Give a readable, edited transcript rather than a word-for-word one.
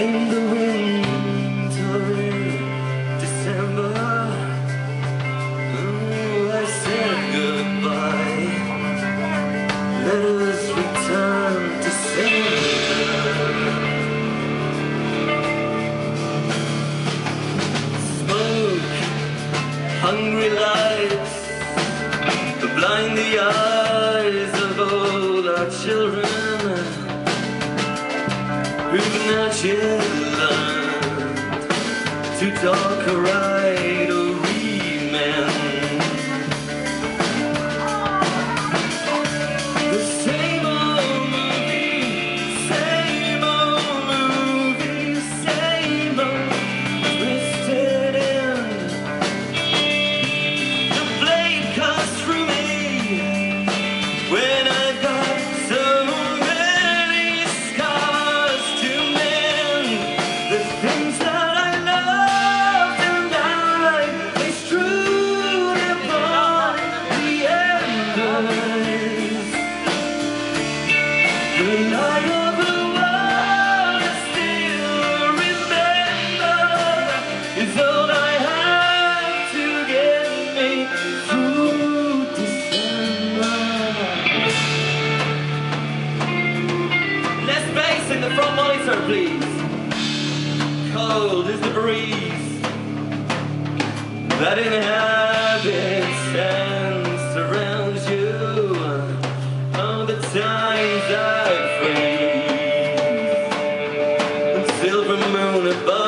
In the winter, December, I said goodbye. Let us return to sender. Smoke, hungry lights, blind the eyes of all our children who've not yet learned to talk or write or read, man. The same old movie, same old movie, same old twisted end. The blade cuts through me when I've got so many scars to mend. The things that I loved and they strewed upon the embers. The light of the world I still remember is all I have to get me through December. Less bass in the front monitor, please. Cold is the breeze that inhabits and surrounds you. All the times I freeze, the silver moon above